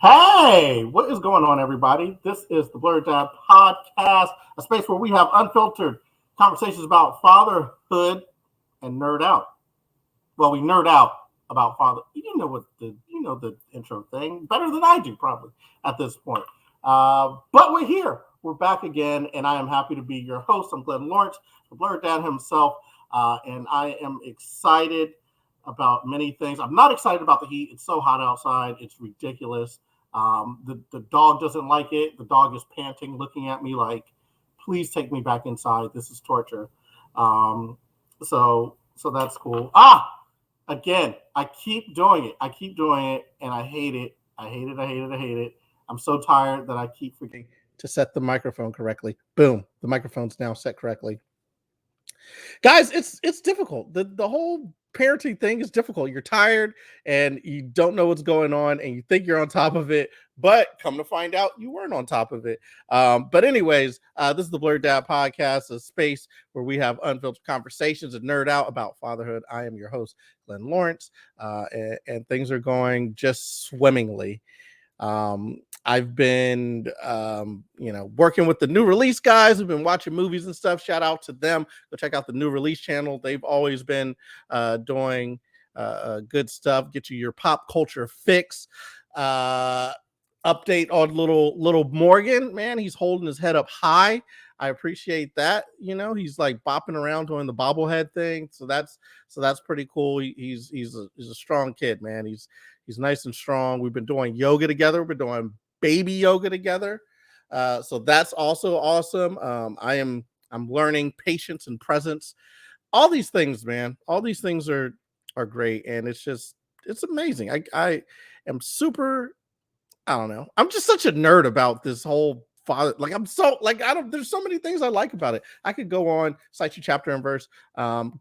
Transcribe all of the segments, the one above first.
Hey, what is going on, everybody? This is the Blerd podcast, a space where we have unfiltered conversations about fatherhood and nerd out. Well, we nerd out about father. You know the intro thing better than I do, probably at this point. But we're here. We're back again, and I am happy to be your host. I'm glennlawrence, the Blerd dad himself, and I am excited about many things. I'm not excited about the heat. It's so hot outside. It's ridiculous. The dog doesn't like it. The dog is panting, looking at me like, please take me back inside. This is torture. So that's cool. Again, I keep doing it. And I hate it. I hate it. I'm so tired that I keep forgetting to set the microphone correctly. Boom. The microphone's now set correctly. Guys, it's difficult. The whole parenting thing is difficult. You're tired and you don't know what's going on and you think you're on top of it, but come to find out you weren't on top of it. But anyways, this is the blerddadpodcast, a space where we have unfiltered conversations and nerd out about fatherhood. I am your host, glennlawrence, and things are going just swimmingly. I've been working with the new release guys. We've been watching movies and stuff. Shout out to them. Go check out the new release channel. They've always been doing good stuff. Get you your pop culture fix. Update on little Morgan, man. He's holding his head up high. I appreciate that. He's like bopping around doing the bobblehead thing. So that's pretty cool. He's a strong kid, man. He's nice and strong. We've been doing yoga together. We've been doing baby yoga together. So that's also awesome. I'm learning patience and presence. All these things, man. All these things are great. And it's amazing. I am super, I don't know. I'm just such a nerd about this whole father. Like there's so many things I like about it. I could go on, cite you chapter and verse.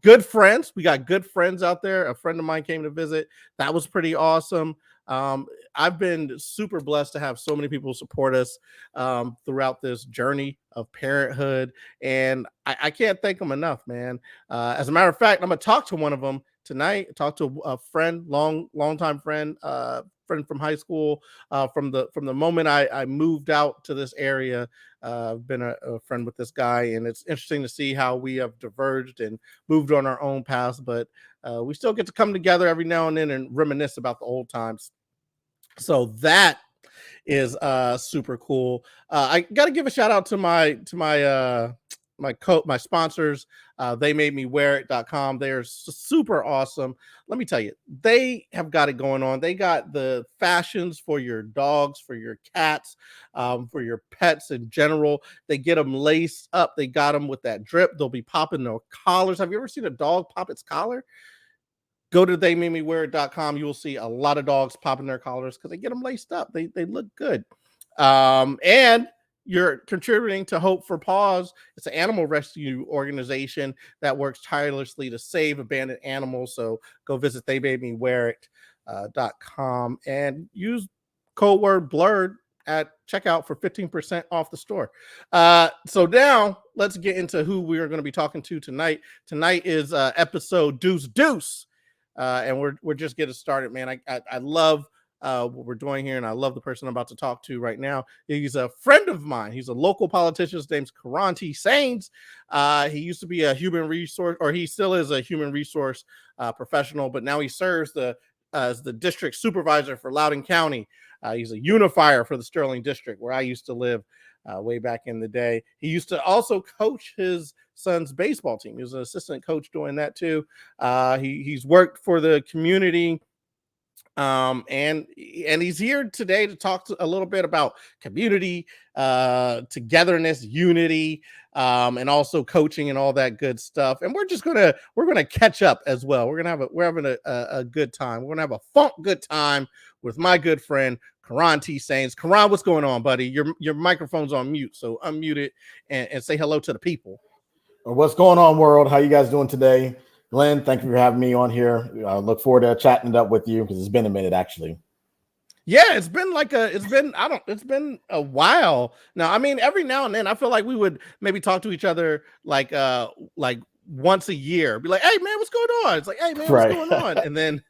Good friends. We got good friends out there. A friend of mine came to visit. That was pretty awesome. I've been super blessed to have so many people support us throughout this journey of parenthood. And I can't thank them enough, man. As a matter of fact, I'm going to talk to one of them tonight. Talk to a friend, longtime friend, friend from high school. From the moment I moved out to this area, I've been a friend with this guy, and it's interesting to see how we have diverged and moved on our own paths, but we still get to come together every now and then and reminisce about the old times. So that is super cool. I got to give a shout out to my sponsors, theymademewearit.com. They're super awesome. Let me tell you, they have got it going on. They got the fashions for your dogs, for your cats, for your pets in general. They get them laced up. They got them with that drip. They'll be popping their collars. Have you ever seen a dog pop its collar? Go to theymademewearit.com. You will see a lot of dogs popping their collars because they get them laced up. They look good. And you're contributing to Hope for Paws. It's an animal rescue organization that works tirelessly to save abandoned animals. So go visit theymademewearit.com and use code word blerd at checkout for 15% off the store. So now let's get into who we are going to be talking to tonight. Tonight is episode deuce. And we're just getting started, man. I love what we're doing here, and I love the person I'm about to talk to right now. He's a friend of mine. He's a local politician. His name's Koran T. Saines. He used to be a human resource, or he still is a human resource professional, but now he serves as the district supervisor for Loudon County. He's a unifier for the Sterling district, where I used to live way back in the day. He used to also coach his son's baseball team. He was an assistant coach doing that too. He's worked for the community. And he's here today to talk a little bit about community, togetherness, unity, and also coaching and all that good stuff. And we're gonna catch up as well. We're having a good time. We're gonna have a funk good time with my good friend Koran T. Saines. Koran, what's going on, buddy? Your microphone's on mute, so unmute it and say hello to the people. What's going on, world? How you guys doing today? Glenn, thank you for having me on here. I look forward to chatting it up with you because it's been a minute, actually. Yeah, it's been a while now. I mean, every now and then I feel like we would maybe talk to each other like once a year. Be like, hey man, what's going on? It's like, hey man, what's going on? And then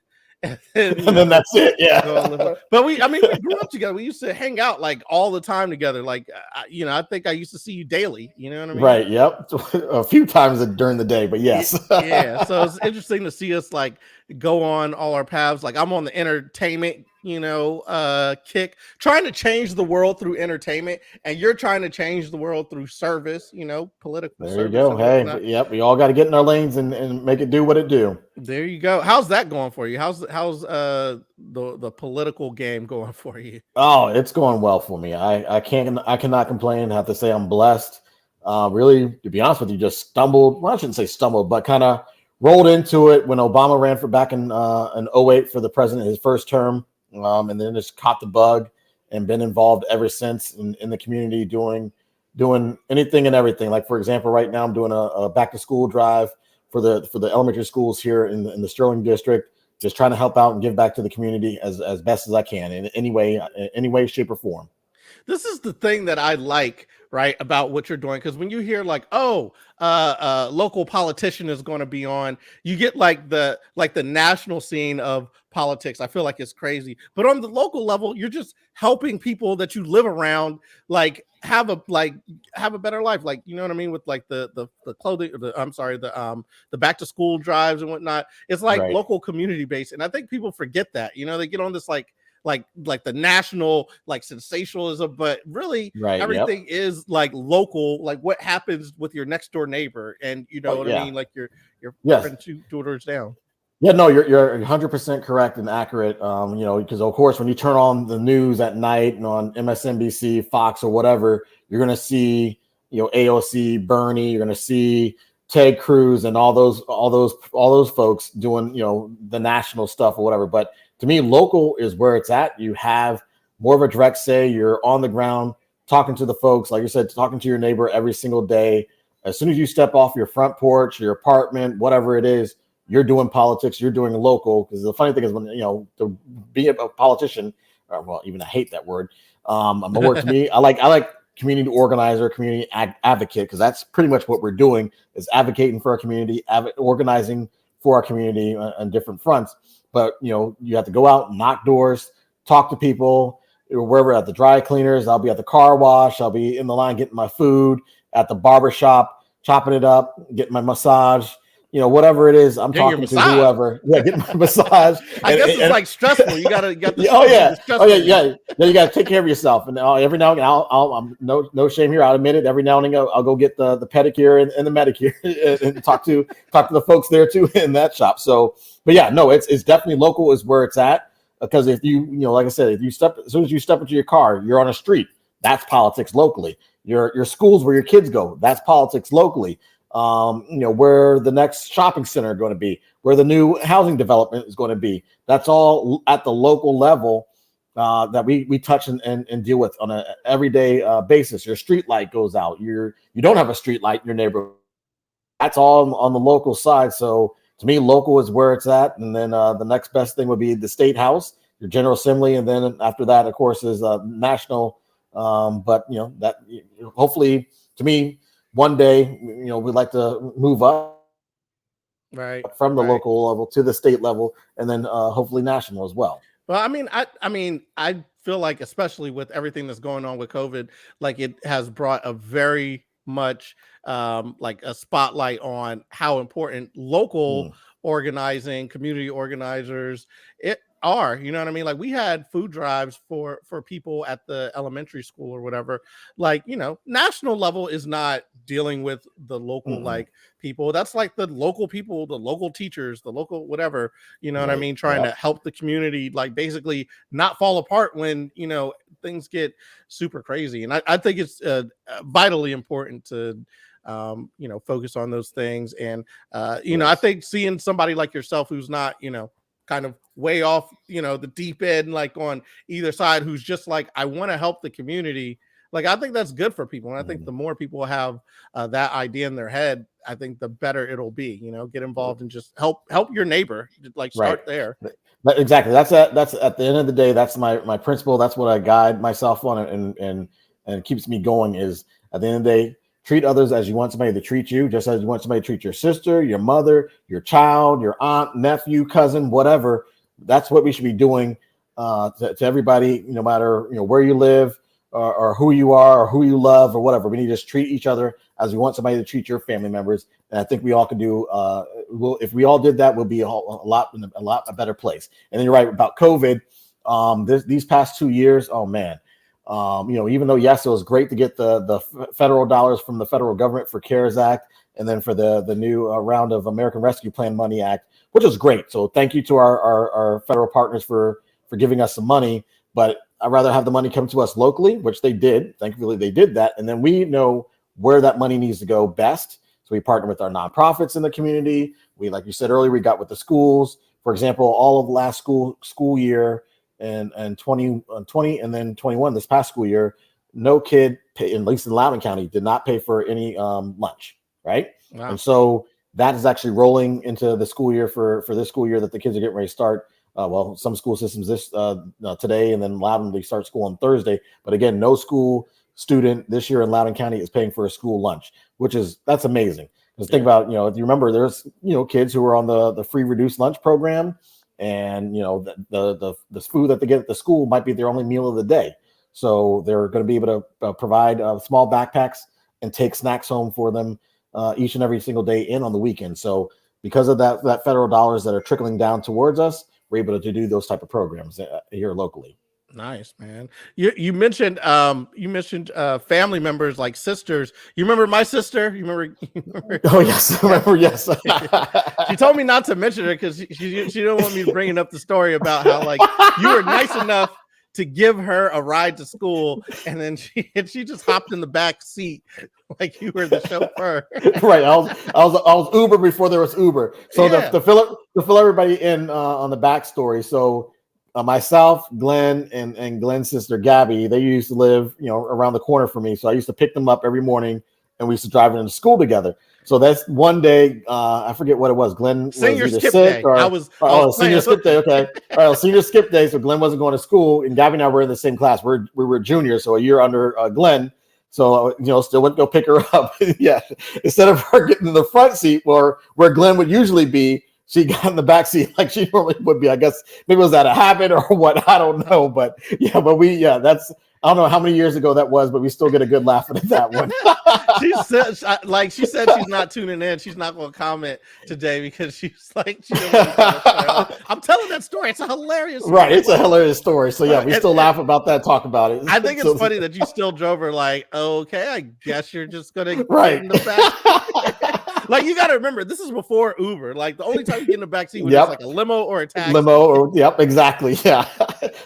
and then, and then that's it. Yeah. But we grew up together. We used to hang out like all the time together. Like, I think I used to see you daily. You know what I mean? Right. Yep. A few times during the day, but yes. Yeah. So it's interesting to see us like go on all our paths. Like I'm on the entertainment, kick, trying to change the world through entertainment, and you're trying to change the world through service, political There service. you go. Hey, yep. We all got to get in our lanes and make it do what it do. There you go. How's that going for you? How's the political game going for you? Oh, it's going well for me. I cannot complain. I have to say I'm blessed. Really, to be honest with you, just stumbled. Well, I shouldn't say stumbled, but kind of rolled into it when Obama ran for back in 08 for the president, his first term, and then just caught the bug and been involved ever since in the community, doing anything and everything. Like, for example, right now I'm doing a back to school drive for the elementary schools here in the Sterling district, just trying to help out and give back to the community as best as I can in any way, shape, or form. This is the thing that I like, right, about what you're doing. Because when you hear like, local politician is going to be on, you get like the national scene of politics. I feel like it's crazy. But on the local level, you're just helping people that you live around, like have a better life. Like, you know what I mean? With like the clothing, the back to school drives and whatnot. It's like Right. Local community based. And I think people forget that, they get on this like the national like sensationalism, but really everything is like local, like what happens with your next door neighbor, and I mean, like your friend two doors down. Yeah, no, you're 100% correct and accurate. Because of course when you turn on the news at night and on MSNBC, Fox, or whatever, you're gonna see AOC, Bernie, you're gonna see Ted Cruz and all those folks doing the national stuff or whatever. But to me, local is where it's at. You have more of a direct say. You're on the ground talking to the folks, like you said, talking to your neighbor every single day. As soon as you step off your front porch, your apartment, whatever it is, you're doing politics. You're doing local. Because the funny thing is, when to be a politician, even I hate that word. More to me, I like community organizer, community advocate, because that's pretty much what we're doing, is advocating for our community, organizing for our community on different fronts. But you have to go out, knock doors, talk to people, wherever, at the dry cleaners. I'll be at the car wash. I'll be in the line getting my food, at the barber shop, chopping it up, getting my massage. Whatever it is, I'm talking to whoever. Yeah, getting my massage. I guess it's like stressful. You got the yeah. You got to take care of yourself. And every now and again, I'm no shame here. I'll admit it. Every now and then, I'll go get the pedicure and the manicure and talk to the folks there too in that shop. So, but yeah, no, it's definitely local is where it's at. Because if like I said, as soon as you step into your car, you're on a street. That's politics locally. Your schools where your kids go, that's politics locally. Where the next shopping center is going to be, where the new housing development is going to be. That's all at the local level that we touch and deal with on an everyday basis. Your street light goes out. You don't have a street light in your neighborhood. That's all on the local side. So to me, local is where it's at. And then the next best thing would be the state house, your General Assembly. And then after that, of course, is national. But that hopefully, to me, one day, we'd like to move up from the local level to the state level, and then hopefully national as well. Well, I feel like, especially with everything that's going on with COVID, like it has brought a very much like a spotlight on how important local organizing, community organizers are. You know what I mean? Like we had food drives for people at the elementary school or whatever. Like, national level is not dealing with the local like people. That's like the local people, the local teachers, the local whatever, what I mean, trying to help the community, like basically not fall apart when things get super crazy. And I think it's vitally important to focus on those things. And I think seeing somebody like yourself who's not kind of way off the deep end, like on either side, who's just like, I want to help the community. Like, I think that's good for people. And I think the more people have that idea in their head, I think the better it'll be, get involved and just help your neighbor, like start there. Exactly. That's at the end of the day, that's my principle. That's what I guide myself on and keeps me going, is at the end of the day, treat others as you want somebody to treat you, just as you want somebody to treat your sister, your mother, your child, your aunt, nephew, cousin, whatever. That's what we should be doing to everybody, no matter where you live or who you are or who you love or whatever. We need to just treat each other as we want somebody to treat your family members. And I think we all can do. If we all did that, we'll be a lot better place. And then you're right about COVID. These past 2 years, oh man. Even though yes, it was great to get the federal dollars from the federal government for CARES Act, and then for the new round of American Rescue Plan Money Act, which was great. So thank you to our federal partners for giving us some money. But I'd rather have the money come to us locally, which they did. Thankfully, they did that, and then we know where that money needs to go best. So we partner with our nonprofits in the community. We, like you said earlier, we got with the schools. For example, all of last school year. And 20 and then 21 this past school year, no kid, at least in Loudon County, did not pay for any lunch, right? Wow. And so that is actually rolling into the school year for this school year that the kids are getting ready to start. Some school systems this today, and then Loudon, they start school on Thursday. But again, no school student this year in Loudon County is paying for a school lunch, that's amazing. Because think about, if you remember, there's kids who are on the free reduced lunch program. And the food that they get at the school might be their only meal of the day, so they're going to be able to provide small backpacks and take snacks home for them each and every single day and on the weekend. So because of that federal dollars that are trickling down towards us, we're able to do those type of programs here locally. Nice, man. You mentioned family members like sisters. You remember my sister? You remember? Oh yes, I remember. Yes. She told me not to mention her because she didn't want me bringing up the story about how like you were nice enough to give her a ride to school, and then she just hopped in the back seat like you were the chauffeur. Right. I was Uber before there was Uber. So yeah. to fill everybody in on the backstory. So. Myself, Glenn, and Glenn's sister Gabby, they used to live, around the corner from me. So I used to pick them up every morning, and we used to drive them to school together. So that's one day. I forget what it was. Glenn senior was skip day. I was senior skip day. Okay, all right, senior skip day. So Glenn wasn't going to school, and Gabby and I were in the same class. We were juniors, so a year under Glenn. So still went to go pick her up. Yeah, instead of her getting in the front seat where Glenn would usually be. She got in the back seat like she normally would be. I guess maybe it was out of habit or what. I don't know. But that's, I don't know how many years ago that was, but we still get a good laugh at that one. She said she's not tuning in. She's not going to comment today because she's like, I'm telling that story. It's a hilarious story. Right. It's a hilarious story. So yeah, we still laugh about that, talk about it. I think it's funny that you still drove her like, okay, I guess you're just going to get in the back. Like, you got to remember, this is before Uber. Like, the only time you get in the backseat was just like a limo or a taxi. Yep, exactly. Yeah.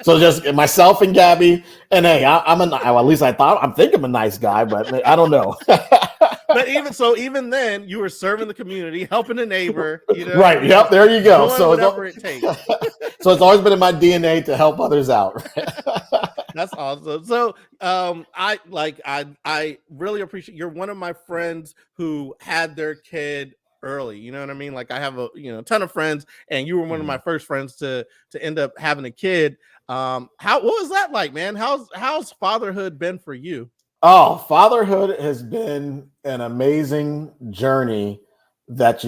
So just myself and Gabby, and hey, at least I'm thinking I'm a nice guy, but I don't know. But even then, you were serving the community, helping a neighbor. Right. Yep. There you go. So whatever it takes. So it's always been in my DNA to help others out. That's awesome. So I really appreciate, you're one of my friends who had their kid early. You know what I mean? Like I have a ton of friends, and you were one of my first friends to end up having a kid. What was that like, man? How's fatherhood been for you? Oh, fatherhood has been an amazing journey that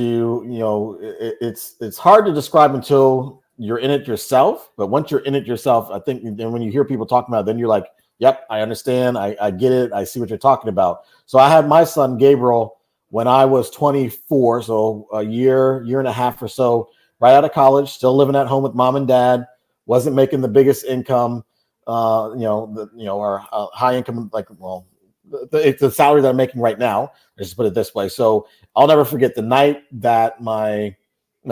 it's hard to describe until you're in it yourself. But once you're in it yourself, I think, and when you hear people talking about it, then you're like, yep, I understand. I get it. I see what you're talking about. So I had my son, Gabriel, when I was 24. So a year and a half or so, right out of college, still living at home with mom and dad, wasn't making the biggest income. Our high income, it's the salary that I'm making right now. Let's just put it this way. So I'll never forget the night that my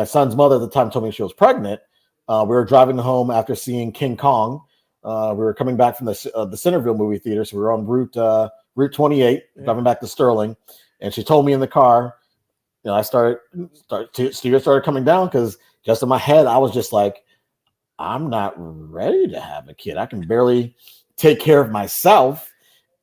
son's mother at the time told me she was pregnant. We were driving home after seeing King Kong. We were coming back from the Centerville movie theater, so we were on Route 28, driving back to Sterling. And she told me in the car, I tears started coming down because just in my head, I was just like, I'm not ready to have a kid. I can barely take care of myself.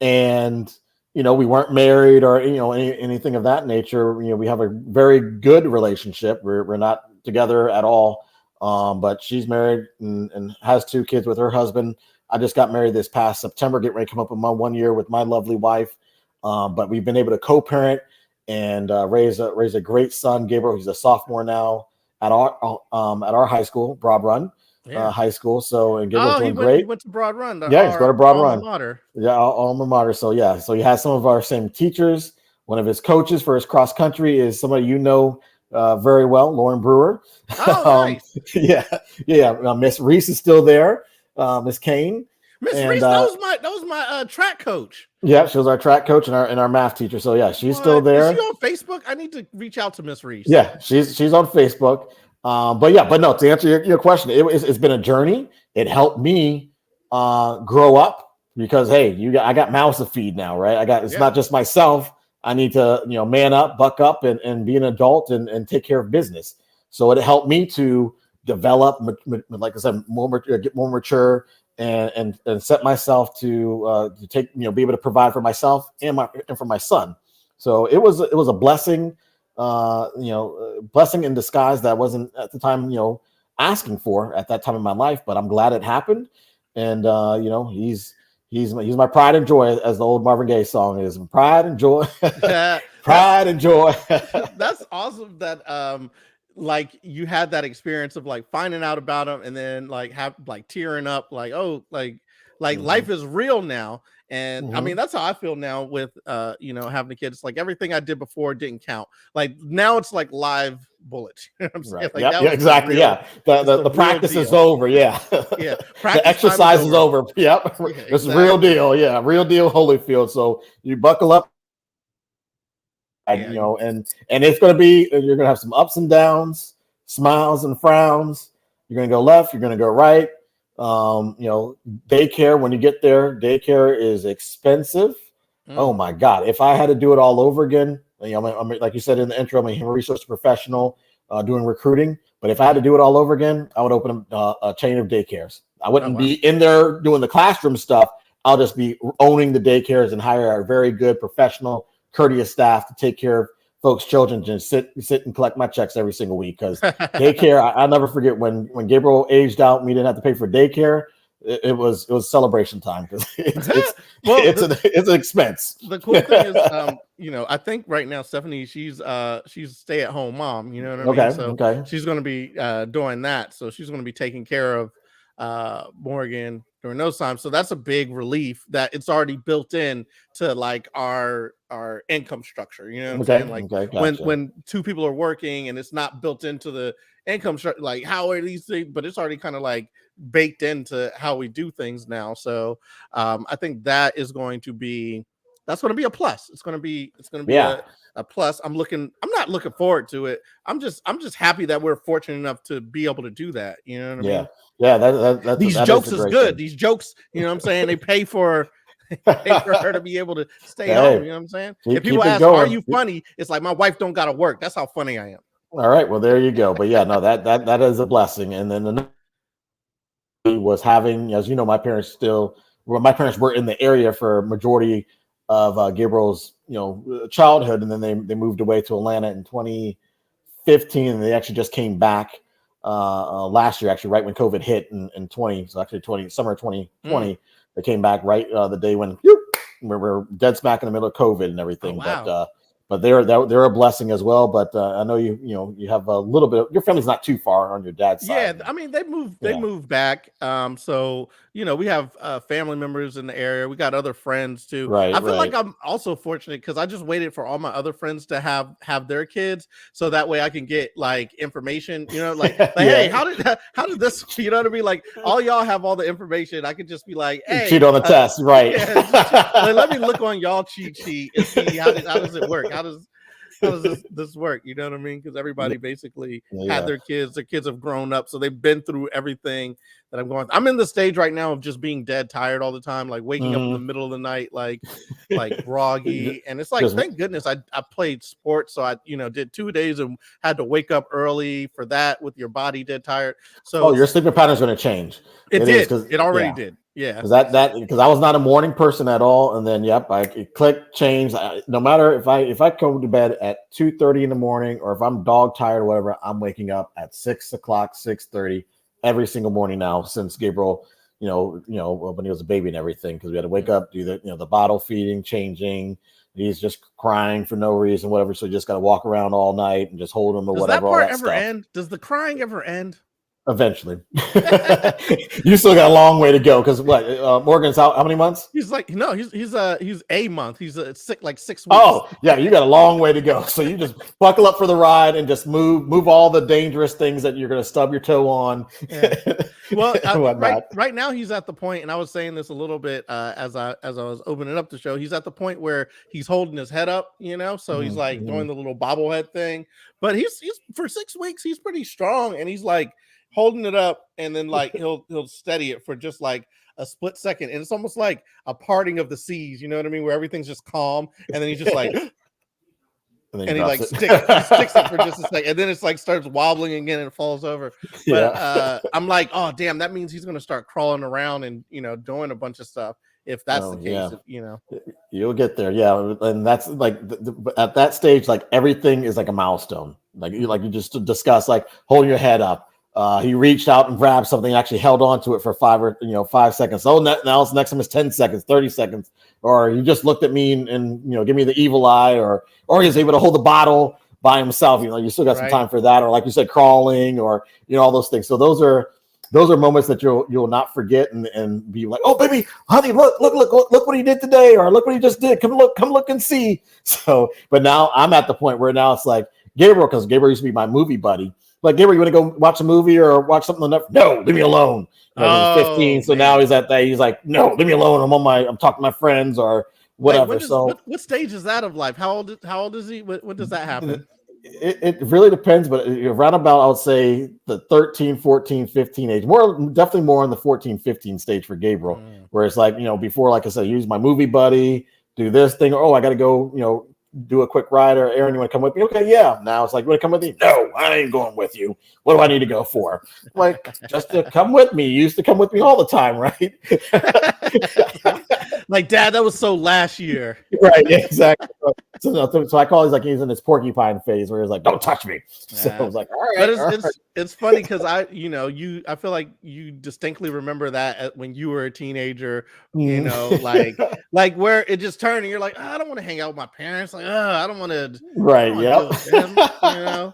And, we weren't married or, anything of that nature. We have a very good relationship. We're not together at all. But she's married and has 2 kids with her husband. I just got married this past September, getting ready to come up on my 1 year with my lovely wife. But we've been able to co-parent and raise a great son, Gabriel. He's a sophomore now. at our high school, Broad Run High School. So and Gabriel's doing great. He went to Broad Run. He's going to Broad Run. Mater. Yeah, alma mater. So yeah, so he has some of our same teachers. One of his coaches for his cross country is somebody very well, Lauren Brewer. Oh, nice. Yeah. Miss Reese is still there. Miss Kane. Miss Reese, that was my track coach. Yeah, she was our track coach and our math teacher. So yeah, she's still there. Is she on Facebook? I need to reach out to Miss Reese. Yeah, she's on Facebook. But no, to answer your question, it's been a journey. It helped me grow up because I got mouths to feed now, right? It's not just myself. I need to man up, buck up, and be an adult and take care of business. So it helped me to develop, like I said, get more mature. And set myself to take be able to provide for myself and for my son. So it was a blessing, blessing in disguise that I wasn't at the time asking for at that time in my life. But I'm glad it happened, and he's my pride and joy, as the old Marvin Gaye song is. Pride and joy, pride and joy. That's awesome. That like you had that experience of like finding out about him and then like tearing up life is real now. And I mean, that's how I feel now with having the kids. Like everything I did before didn't count. Like now it's like live bullets. You know what I'm saying? Right. Like, exactly. The practice is over. Yeah. The exercise is over. Yep. It's a real deal. Yeah. Real deal Holyfield. So you buckle up. And it's going to be, you're going to have some ups and downs, smiles and frowns. You're going to go left, you're going to go right. Daycare, when you get there, daycare is expensive. Oh my God. If I had to do it all over again, I'm like you said in the intro, I'm a human resource professional doing recruiting. But if I had to do it all over again, I would open a chain of daycares. I wouldn't be in there doing the classroom stuff. I'll just be owning the daycares and hire a very good professional, courteous staff to take care of folks' children and sit and collect my checks every single week. Because daycare, I'll never forget when Gabriel aged out and we didn't have to pay for daycare. It was celebration time because it's an expense. The cool thing is, I think right now Stephanie, she's a stay-at-home mom. You know what I mean? So she's going to be doing that. So she's going to be taking care of Morgan during those times. So that's a big relief that it's already built in to like our income structure. You know what I'm saying? Like gotcha. when two people are working and it's not built into the income structure, like how are these things, but it's already kind of like baked into how we do things now. So I think that's going to be a plus. It's going to be a plus. I'm not looking forward to it. I'm just happy that we're fortunate enough to be able to do that. You know what I mean? Yeah. That these jokes is good. Thing. These jokes, you know what I'm saying? They pay for her to be able to stay home. You know what I'm saying? If people ask, are you funny? It's like my wife don't gotta work. That's how funny I am. All right. Well, there you go. But yeah, no, that is a blessing. And then was having, as you know, my parents were in the area for a majority of Gabriel's childhood, and then they moved away to Atlanta in 2015, and they actually just came back last year, actually right when COVID hit in 20, so actually summer 2020. They came back right the day when we're dead smack in the middle of COVID and everything. Oh, wow. But they're a blessing as well. But I know you have a little bit. Your family's not too far on your dad's side. Yeah, I mean they moved back. So we have family members in the area. We got other friends too. Right. I feel like I'm also fortunate because I just waited for all my other friends to have their kids, so that way I can get like information. Hey, how did this? You know what I mean? Like all y'all have all the information. I could just be like, hey, cheat on the test, right? Let me look on y'all cheat sheet and see how does it work. How does this work? You know what I mean? Because everybody basically had their kids. Their kids have grown up, so they've been through everything that I'm going through. I'm in the stage right now of just being dead tired all the time, like waking up in the middle of the night, like groggy. And it's like, thank goodness I played sports, so I did 2 days and had to wake up early for that with your body dead tired. So your sleeping pattern is going to change. It did. It already did. Yeah, because I was not a morning person at all, and then I click change. No matter if I come to bed at 2:30 in the morning, or if I'm dog tired or whatever, I'm waking up at 6 o'clock, 6:30 every single morning now since Gabriel when he was a baby and everything, because we had to wake up, do the bottle feeding, changing. He's just crying for no reason, whatever. So you just got to walk around all night and just hold him or Does whatever. that part all that ever stuff. end? Does the crying ever end? Eventually. You still got a long way to go, because Morgan's out how many months? He's like, no, he's a month. He's sick like 6 weeks. Oh yeah, you got a long way to go. So you just buckle up for the ride and just move all the dangerous things that you're going to stub your toe on. Yeah. Well, right now he's at the point, and I was saying this a little bit as I was opening up the show. He's at the point where he's holding his head up, so he's like doing the little bobblehead thing. But he's for 6 weeks, he's pretty strong, and he's like holding it up, and then like he'll steady it for just like a split second, and it's almost like a parting of the seas, you know what I mean, where everything's just calm, and then he's just like and he like sticks it for just a second, and then it's like starts wobbling again and it falls over. But I'm like, oh damn, that means he's gonna start crawling around and doing a bunch of stuff. If that's the case, you'll get there. Yeah. And that's like at that stage, like everything is like a milestone. Like you just discussed, like holding your head up. He reached out and grabbed something, actually held on to it for 5 seconds. Oh, now it's next time is 10 seconds, 30 seconds. Or he just looked at me and give me the evil eye, or he's able to hold the bottle by himself. You still got some time for that, or like you said, crawling, or all those things. So those are moments that you'll not forget and be like, oh baby, honey, look what he did today, or look what he just did. Come look and see. So, but now I'm at the point where now it's like Gabriel, because Gabriel used to be my movie buddy. Like, Gabriel, you want to go watch a movie or watch something on Netflix? No, leave me alone. He's 15, so now he's at that. He's like, no, leave me alone. I'm talking to my friends or whatever. What stage is that of life? How old is he? When does that happen? It really depends, but around about, I would say, the 13, 14, 15 age. Definitely more on the 14, 15 stage for Gabriel, where it's like, before, like I said, use my movie buddy, do this thing. Oh, I got to go, do a quick ride, or Aaron, you want to come with me? Okay, yeah. Now it's like, you want to come with me? No, I ain't going with you. What do I need to go for? Like, just to come with me. You used to come with me all the time, right? Like, Dad, that was so last year. Right, exactly. So I call he's in this porcupine phase where he's like, don't touch me. So I was like, all right. But it's funny because I feel like you distinctly remember that when you were a teenager, like where it just turned and you're like, I don't want to hang out with my parents. Like, I don't want to. Right. Yeah.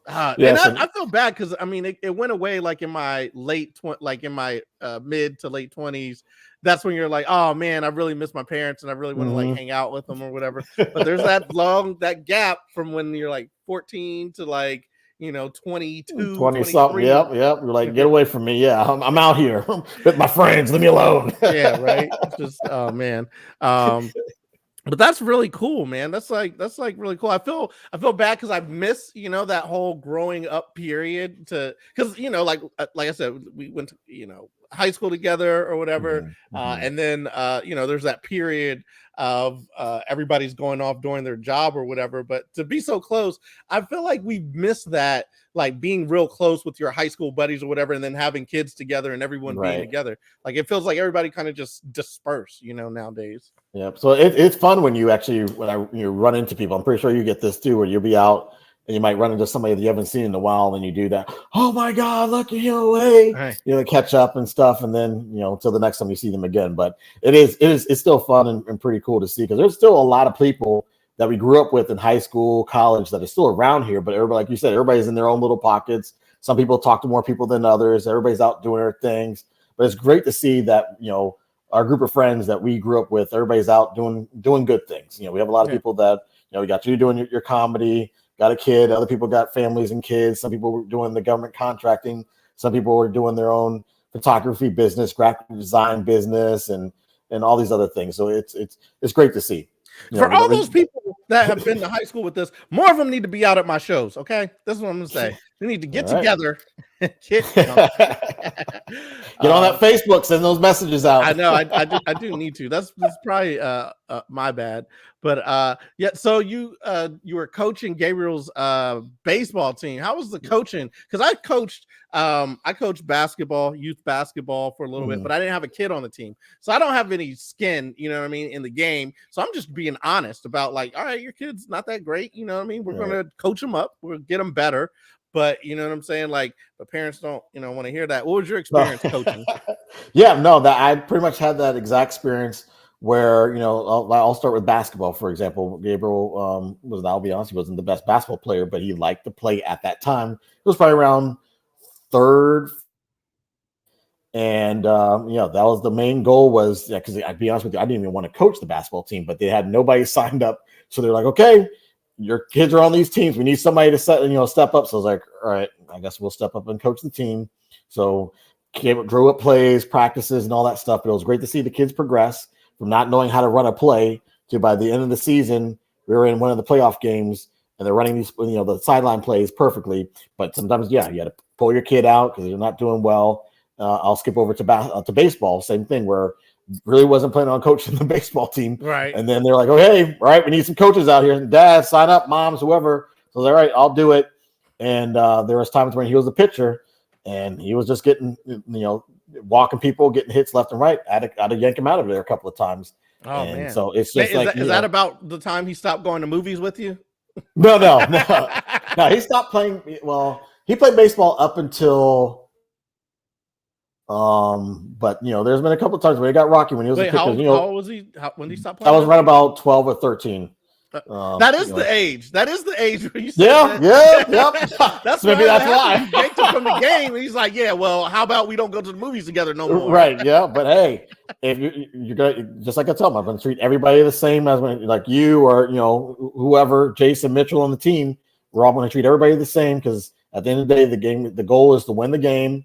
And I feel bad because it went away like in my mid to late 20s. That's when you're like, oh man, I really miss my parents and I really want to like hang out with them or whatever. But there's that gap from when you're like 14 to like 22, 20 something. Yep. You're like, get away from me. Yeah, I'm out here with my friends. Leave me alone. Yeah, right. Just oh man. But that's really cool, man. That's like really cool. I feel bad because I miss that whole growing up period because like I said, we went to high school together or whatever, and then there's that period of everybody's going off doing their job or whatever. But to be so close, I feel like we missed that, like being real close with your high school buddies or whatever, and then having kids together and everyone being together. Like it feels like everybody kind of just disperse, nowadays. Yep. So it's fun when you run into people. I'm pretty sure you get this too, where you'll be out and you might run into somebody that you haven't seen in a while, and you do that. Oh my God, look at you! Hey, catch up and stuff, and then until the next time you see them again. But it's still fun and pretty cool to see, because there's still a lot of people that we grew up with in high school, college, that are still around here. But everybody, like you said, everybody's in their own little pockets. Some people talk to more people than others. Everybody's out doing their things. But it's great to see that our group of friends that we grew up with, everybody's out doing good things. We have a lot of people that we got you doing your comedy. Got a kid. Other people got families and kids. Some people were doing the government contracting. Some people were doing their own photography business, graphic design business, and all these other things. So it's great to see. For all those people that have been to high school with us, more of them need to be out at my shows. Okay, this is what I'm gonna say. They need to get together. Get on that Facebook, send those messages out. I know, I do need to. That's probably my bad. But so you were coaching Gabriel's baseball team. How was the coaching? Because I coached basketball, youth basketball for a little bit, but I didn't have a kid on the team, so I don't have any skin, in the game. So I'm just being honest about, like, all right, your kid's not that great, We're gonna coach him up, we'll get him better. but you know what I'm saying? Like, but parents don't, want to hear that. What was your experience coaching? Yeah, no, that I pretty much had that exact experience where, I'll start with basketball, for example. Gabriel I'll be honest, he wasn't the best basketball player, but he liked to play at that time. It was probably around third. And, that was the main goal was, because I'd be honest with you, I didn't even want to coach the basketball team, but they had nobody signed up. So they're like, okay, your kids are on these teams. We need somebody to step up. So I was like, all right, I guess we'll step up and coach the team. So drew up plays, practices, and all that stuff. But it was great to see the kids progress from not knowing how to run a play to by the end of the season, we were in one of the playoff games and they're running these, the sideline plays perfectly. But sometimes, you had to pull your kid out because they're not doing well. I'll skip over to baseball. Same thing where really wasn't planning on coaching the baseball team. Right. And then they're like, oh, hey, all right, we need some coaches out here. Dad, sign up, moms, whoever. So I was like, all right, I'll do it. And there was times when he was the pitcher and he was just getting, walking people, getting hits left and right. I had to yank him out of there a couple of times. Oh, man. So it's just is that about the time he stopped going to movies with you? No. No, he stopped playing. Well, he played baseball up until but there's been a couple of times where he got rocky when he was a kid. How old was he when he stopped playing? I was right about 12 or 13. That is the age. That is the age where you said yep. That's maybe that's why. He yanked him from the game. And he's like, yeah, well, how about we don't go to the movies together no more? Right, yeah. But hey, if you're gonna, just like I tell them, I'm gonna treat everybody the same as like you or whoever, Jason Mitchell on the team. We're all gonna treat everybody the same because at the end of the day, the goal is to win the game.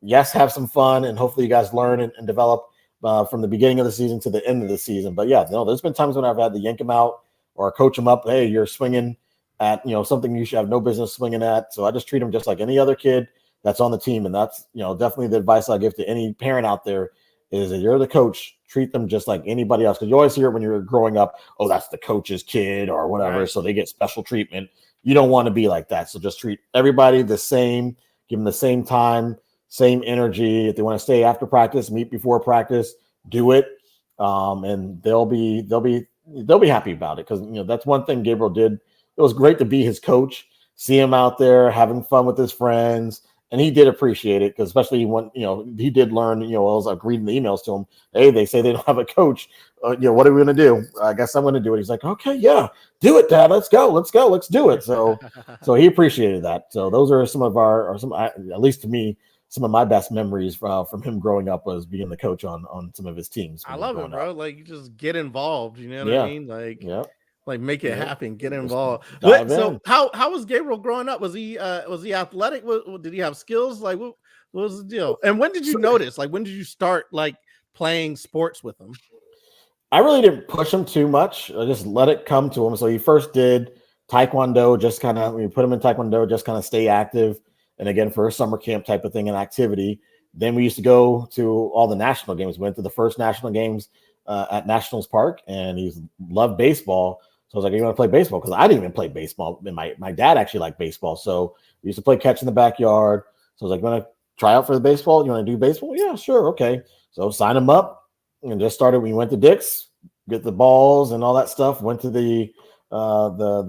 Yes, have some fun, and hopefully you guys learn and develop from the beginning of the season to the end of the season. But yeah, there's been times when I've had to yank him out or coach him up. Hey, you're swinging at something you should have no business swinging at. So I just treat him just like any other kid that's on the team, and that's definitely the advice I give to any parent out there is that you're the coach. Treat them just like anybody else because you always hear it when you're growing up. Oh, that's the coach's kid or whatever, right. So they get special treatment. You don't want to be like that. So just treat everybody the same. Give them the same time. Same energy. If they want to stay after practice, meet before practice, do it, and they'll be happy about it because that's one thing Gabriel did. It was great to be his coach, see him out there having fun with his friends, and he did appreciate it because especially when he did learn. I was like reading the emails to him. Hey, they say they don't have a coach. What are we going to do? I guess I'm going to do it. He's like, okay, yeah, do it, Dad. Let's go, let's do it. So he appreciated that. So those are some of at least to me. Some of my best memories from him growing up was being the coach on some of his teams. I love it, bro. Like you just get involved. You know what I mean? Like, like make it happen. Get involved. So how was Gabriel growing up? Was he athletic? Did he have skills? Like what was the deal? And when did you notice? Like when did you start like playing sports with him? I really didn't push him too much. I just let it come to him. So he first did Taekwondo, just kind of we put him in Taekwondo, just kind of stay active. And again, for a summer camp type of thing and activity. Then we used to go to all the national games. We went to the first national games at Nationals Park, and he loved baseball. So I was like, you want to play baseball? Because I didn't even play baseball. And my dad actually liked baseball. So we used to play catch in the backyard. So I was like, you want to try out for the baseball? You want to do baseball? Yeah, sure. Okay. So sign him up and just started. We went to Dick's, get the balls and all that stuff, went to the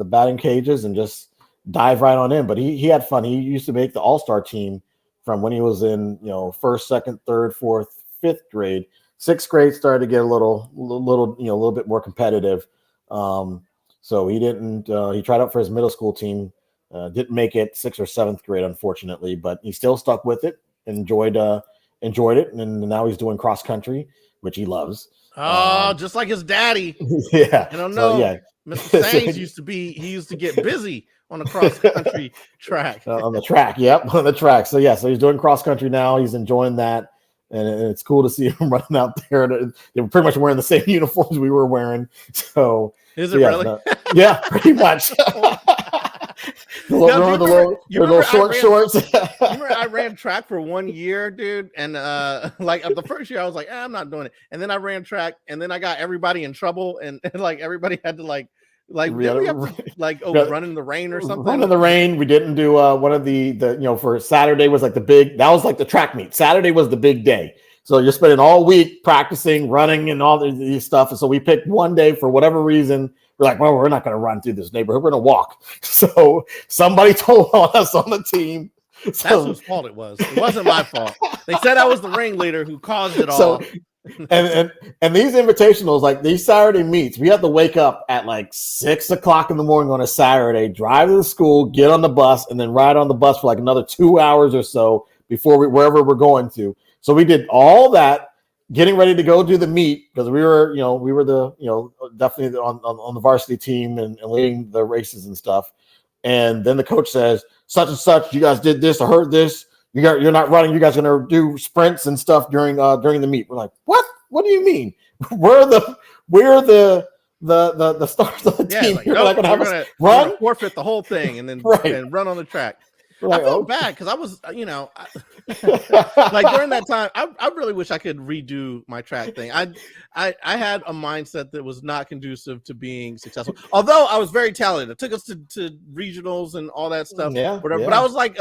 batting cages and just dive right on in. But he had fun. He used to make the all-star team from when he was in first, second, third, fourth, fifth grade. Sixth grade started to get a little bit more competitive. So he didn't he tried out for his middle school team, didn't make it sixth or seventh grade, unfortunately, but he still stuck with it, enjoyed it, and now he's doing cross country, which he loves. Just like his daddy. Yeah. I don't know. So, yeah. Mr. Saines used to get busy on the cross country track. On the track, yep, on the track. So so he's doing cross country now. He's enjoying that, and it's cool to see him running out there. They were pretty much wearing the same uniforms we were wearing. So is it really? Yeah, pretty much. The little short shorts. Remember, I ran track for 1 year, dude, and like the first year I was like, I'm not doing it, and then I ran track, and then I got everybody in trouble, and like everybody had to run in the rain or something. Run in the rain. We didn't do one of the for Saturday was like the big. That was like the track meet. Saturday was the big day. So you're spending all week practicing, running, and all these stuff. And so we picked one day for whatever reason. We're like, well, we're not going to run through this neighborhood. We're going to walk. So somebody told us on the team. That's whose fault it was. It wasn't my fault. They said I was the ringleader who caused it all. And these invitationals, like these Saturday meets, we have to wake up at like 6 o'clock in the morning on a Saturday, drive to the school, get on the bus, and then ride on the bus for like another 2 hours or so before wherever we're going to. So we did all that, getting ready to go do the meet because we were definitely on the varsity team and leading the races and stuff. And then the coach says, such and such, you guys did this, I heard this. You're not running. You guys are gonna do sprints and stuff during the meet. We're like, what? What do you mean? We're the stars of the team. Like, You're nope, not gonna have us run? We're Forfeit the whole thing and then and run on the track. Like, I felt bad because I was, like during that time, I really wish I could redo my track thing. I had a mindset that was not conducive to being successful. Although I was very talented, it took us to regionals and all that stuff. Whatever. But I was like,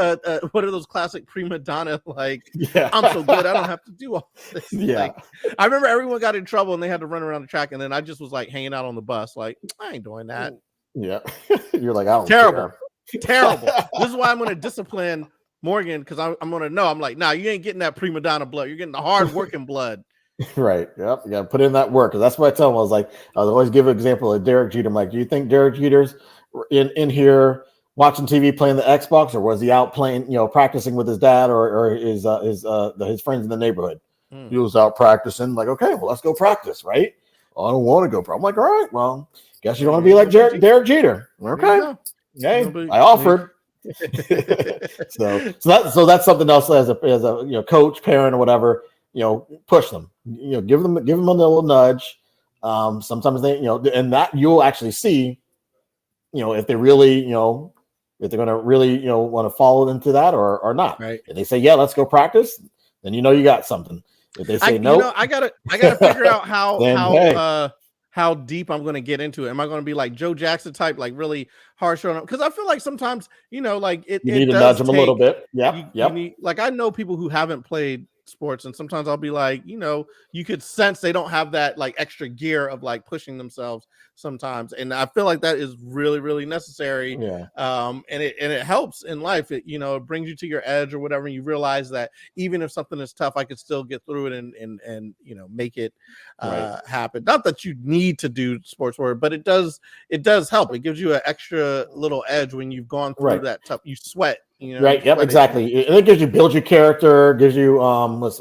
what are those classic prima donna? Like, I'm so good, I don't have to do all this. Like, I remember everyone got in trouble and they had to run around the track, and then I just was like hanging out on the bus, like I ain't doing that. Yeah, you're like, I don't terrible. care. Terrible. This is why I'm going to discipline Morgan, because I'm going to know. I'm like, nah, you ain't getting that prima donna blood. You're getting the hard working blood. Right. Yep. You got to put in that work. Because that's what I tell him. I was like, I always give an example of Derek Jeter. I'm like, do you think Derek Jeter's in here watching TV playing the Xbox, or was he out playing, practicing with his dad or his friends in the neighborhood? He was out practicing. Like, okay, well, let's go practice, right? Oh, I don't want to go. I'm like, all right, well, guess you don't want to be like Derek Jeter. Okay. Hey, I offered. so that's something else as a coach, parent, or whatever. Push them. Give them a little nudge. Sometimes they and that you'll actually see, if they really if they're gonna really want to follow into that or not. Right. If they say yeah, let's go practice, then you got something. If they say no, I gotta figure out how deep I'm going to get into it. Am I going to be like Joe Jackson type, like really harsh on him? Because I feel like sometimes, like you need to nudge them a little bit. Yeah. Like I know people who haven't played sports, and sometimes I'll be like, you could sense they don't have that like extra gear of like pushing themselves sometimes, and I feel like that is really, really necessary. And it helps in life. It it brings you to your edge or whatever, and you realize that even if something is tough, I could still get through it and make it happen. Not that you need to do sports work, but it does help. It gives you an extra little edge when you've gone through that tough. You sweat. Right. Yep. Exactly. And it gives you build your character. Gives you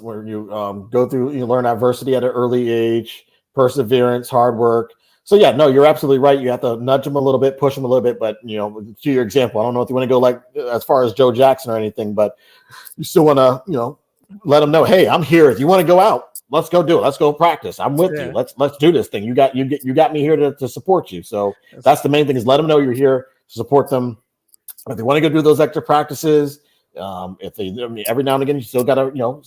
where you go through. You learn adversity at an early age, perseverance, hard work. So yeah, no, you're absolutely right. You have to nudge them a little bit, push them a little bit. But to your example, I don't know if you want to go like as far as Joe Jackson or anything, but you still want to let them know, hey, I'm here. If you want to go out, let's go do it. Let's go practice. I'm with you. Let's do this thing. You got me here to support you. So that's the main thing, is let them know you're here to support them. If they want to go do those extra practices, if they, every now and again, you still got to,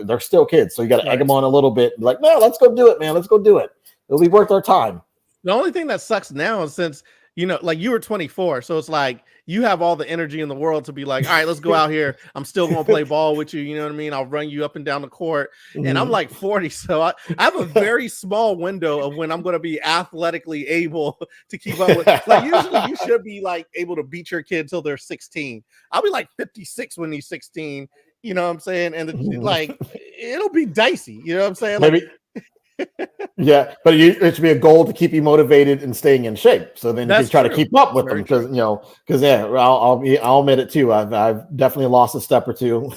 they're still kids. So you got to egg them on a little bit. Like, no, let's go do it, man. Let's go do it. It'll be worth our time. The only thing that sucks now is since, like you were 24. So it's like you have all the energy in the world to be like, all right, let's go out here. I'm still going to play ball with you. You know what I mean? I'll run you up and down the court. And I'm like 40. So I have a very small window of when I'm going to be athletically able to keep up with. Like usually you should be like able to beat your kid till they're 16. I'll be like 56 when he's 16. You know what I'm saying? And like, it'll be dicey. You know what I'm saying? Like, maybe. Yeah, but it should be a goal to keep you motivated and staying in shape. So then you can try to keep up with them, because I'll admit it too. I've definitely lost a step or two.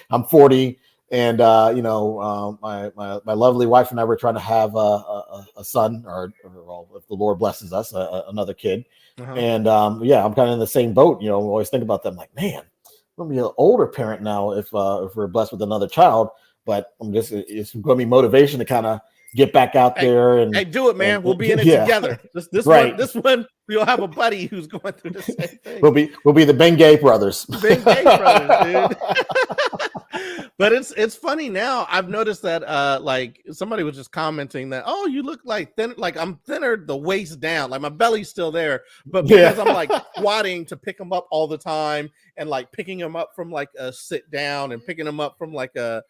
I'm 40, and my lovely wife and I were trying to have a son, or if the Lord blesses us, another kid. And I'm kind of in the same boat. I always think about them, like, man, I'm gonna be an older parent now if we're blessed with another child. But it's going to be motivation to kind of get back out there and do it, man. We'll be in it together. This one, we'll have a buddy who's going through the same thing. We'll be the Bengay brothers. Bengay brothers, dude. But it's funny now. I've noticed that like somebody was just commenting that, oh, you look like thin, like I'm thinner the waist down, like my belly's still there, but because I'm like squatting to pick them up all the time, and like picking them up from like a sit down and picking them up from like a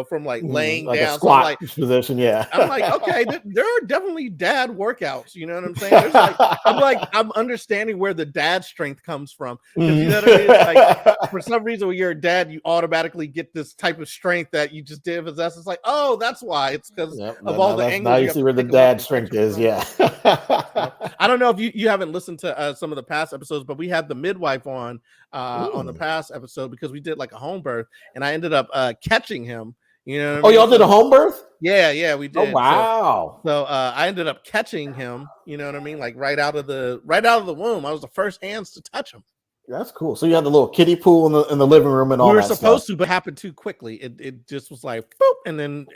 from like laying like down. a squat So position. Yeah. I'm like, okay, there are definitely dad workouts. You know what I'm saying? There's I'm understanding where the dad strength comes from. Because you know what I mean? It's like for some reason when you're a dad, you automatically get this type of strength that you just didn't possess. It's like, oh, that's why. It's because of all the angles. Now you see where the dad strength is. Yeah. So, I don't know if you haven't listened to some of the past episodes, but we had the midwife on the past episode because we did like a home birth, and I ended up catching him. You know what I mean? Y'all did a home birth? Yeah, we did. Oh, wow. So I ended up catching him, you know what I mean? Like right out of the womb. I was the first hands to touch him. That's cool. So you had the little kiddie pool in the living room and all that. We were supposed to, but it happened too quickly. It just was like boop, and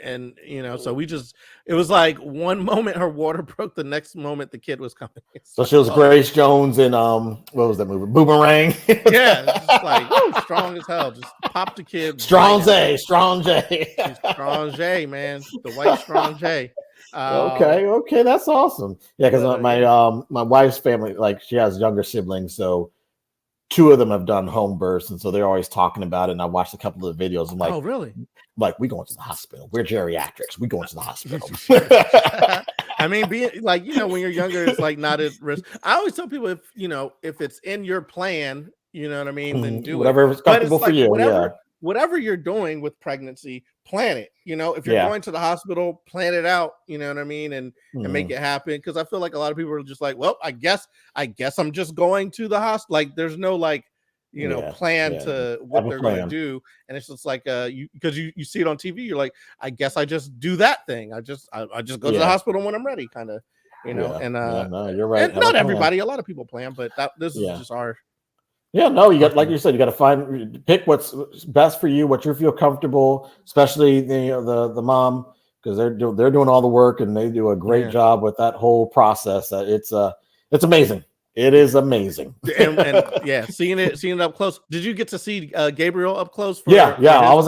so it was like one moment her water broke, the next moment the kid was coming. So she was Grace Jones in what was that movie? Boomerang. Yeah, just like strong as hell. Just pop the kid. Strong J, Strong J, man. The white Strong J. Okay, that's awesome. Yeah, because my wife's family, like she has younger siblings, so 2 of them have done home births, and so they're always talking about it. And I watched a couple of the videos. I'm like, oh, really? Like, we going to the hospital. We're geriatrics. We going to the hospital. I mean, being like, when you're younger, it's like not at risk. I always tell people if it's in your plan, you know what I mean, then do whatever is comfortable for you. Whatever you're doing with pregnancy, plan it. If you're going to the hospital, plan it out. You know what I mean, and make it happen. Because I feel like a lot of people are just like, well, I guess I'm just going to the hospital. Like, there's no plan to what they're going to do, and it's just like because you see it on TV, you're like, I guess I just do that thing. I just go to the hospital when I'm ready, kind of, And no, you're right. And not everybody, a lot of people plan, but this is just our. Yeah, no, you got, like you said, you got to pick what's best for you, what you feel comfortable, especially the mom, because they're doing all the work and they do a great job with that whole process. It's amazing. It is amazing. and seeing it up close. Did you get to see Gabriel up close? I was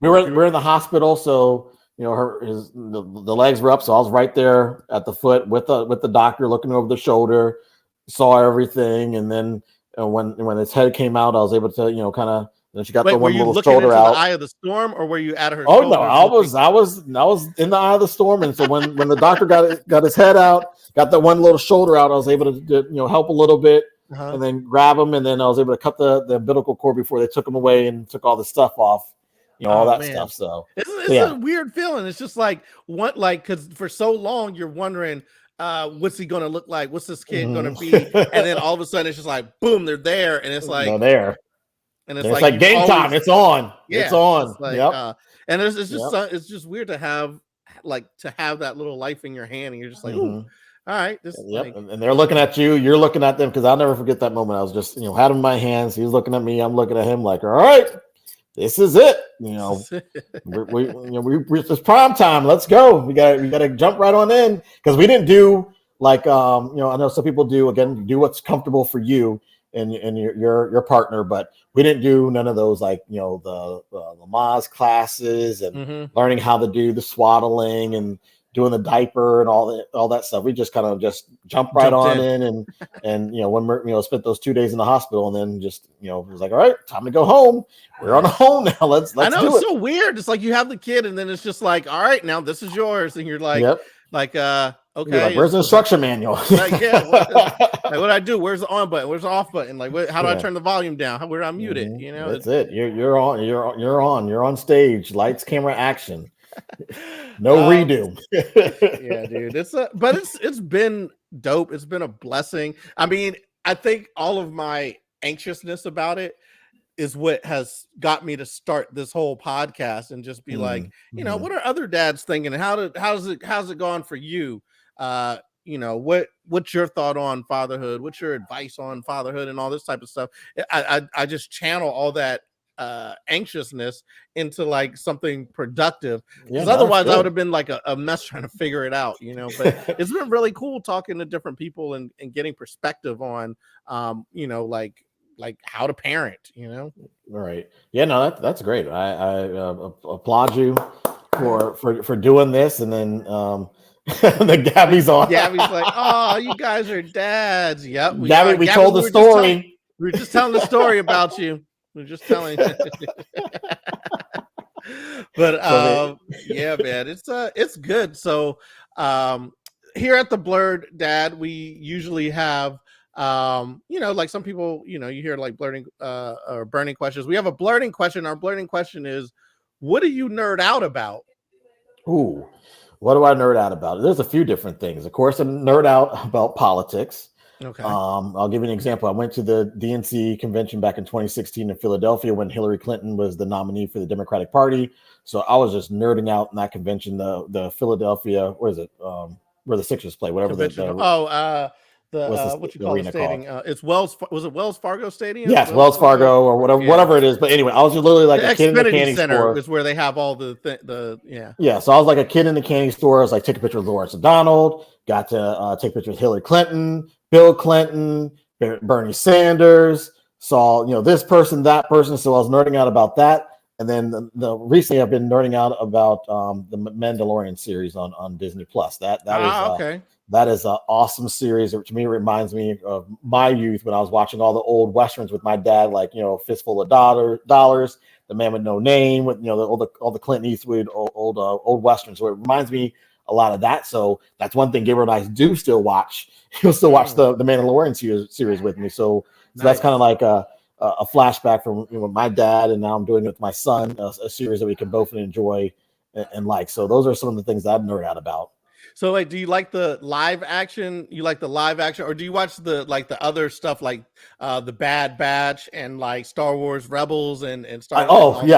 we're in the hospital, so the legs were up, so I was right there at the foot with the doctor looking over the shoulder, saw everything, and then. When his head came out, I was able to, kind of. Then she got the one little shoulder out. The eye of the storm, or were you at her? Oh no, I was in the eye of the storm, and so when the doctor got his head out, got the one little shoulder out, I was able to help a little bit, and then grab him, and then I was able to cut the umbilical cord before they took him away and took all the stuff off, all that stuff. So it's a weird feeling. It's just like because for so long you're wondering. What's he gonna look like? What's this kid gonna be? And then all of a sudden it's just like boom, they're there, and it's like they're there, and it's like game time. It's on. Yeah, it's on. It's like, and it's just weird to have that little life in your hand, and you're just like, ooh, all right, this. And they're looking at you. You're looking at them, because I'll never forget that moment. I was just had him in my hands. He's looking at me. I'm looking at him. Like, all right. This is it, it's prime time. Let's go. We got to jump right on in, because we didn't do like I know some people do. Again, do what's comfortable for you and your partner, but we didn't do none of those the Lamaze classes and learning how to do the swaddling and doing the diaper and all that stuff. We just kind of jumped right on in and when we're spent those 2 days in the hospital, and then just it was like, all right, time to go home. We're on home now. Let's I know it's so weird. It's like you have the kid, and then it's just like, all right, now this is yours, and you're like, okay, like, where's the instruction manual? What do I do? Where's the on button? Where's the off button? Like, how do I turn the volume down? Where do I mute it? That's it. You're on. You're on stage. Lights, camera, action. No redo. Yeah, dude. It's been dope. It's been a blessing. I mean, I think all of my anxiousness about it is what has got me to start this whole podcast and just be like, what are other dads thinking? How's it gone for you? What's your thought on fatherhood? What's your advice on fatherhood and all this type of stuff? I just channel all that anxiousness into like something productive, because otherwise I would have been like a mess trying to figure it out, but it's been really cool talking to different people and getting perspective on like how to parent, All right. Yeah, no, that's great. I applaud you for doing this. And then then Gabby's on. Gabby's like, oh, you guys are dads. Yep. Gabby, we told the story. We were just telling the story about you. We're just telling you. But So yeah, man, it's good. So here at the Blerd Dad, we usually have like some people, you hear like blurting or burning questions. We have a blurting question. Our blurting question is, what do you nerd out about? ooh, what do I nerd out about? There's a few different things. Of course, I nerd out about politics. Okay. I'll give you an example. I went to the DNC convention back in 2016 in Philadelphia when Hillary Clinton was the nominee for the Democratic Party. So I was just nerding out in that convention. The Philadelphia, what is it? Where the Sixers play, whatever Convention. what's What you the call the arena called? stadium? It's Wells. Was it Wells Fargo Stadium? Yes, Wells Fargo. Fargo or whatever, Yeah. whatever it is. But anyway, I was just literally like The a kid in the Xfinity candy Center store. is where they have all the yeah. Yeah, so I was like a kid in the candy store. I was like, take a picture of Lawrence Donald. Got to take pictures of Hillary Clinton, Bill Clinton, Bernie Sanders. Saw this person, that person. So I was nerding out about that. And then recently I've been nerding out about the Mandalorian series on Disney Plus. That is okay. That is an awesome series. To me, it reminds me of my youth when I was watching all the old westerns with my dad, like Fistful of Dollars, The Man with No Name, with all the Clint Eastwood old westerns. So it reminds me a lot of that. So that's one thing Gabriel and I do still watch. He'll still watch the Mandalorian series with me. So that's kind of like a flashback from my dad, and now I'm doing it with my son, a series that we can both enjoy and like. So those are some of the things that I nerd out about. So like, do you like the live action? You like the live action, or do you watch the other stuff like the Bad Batch and like Star Wars Rebels and Star Wars?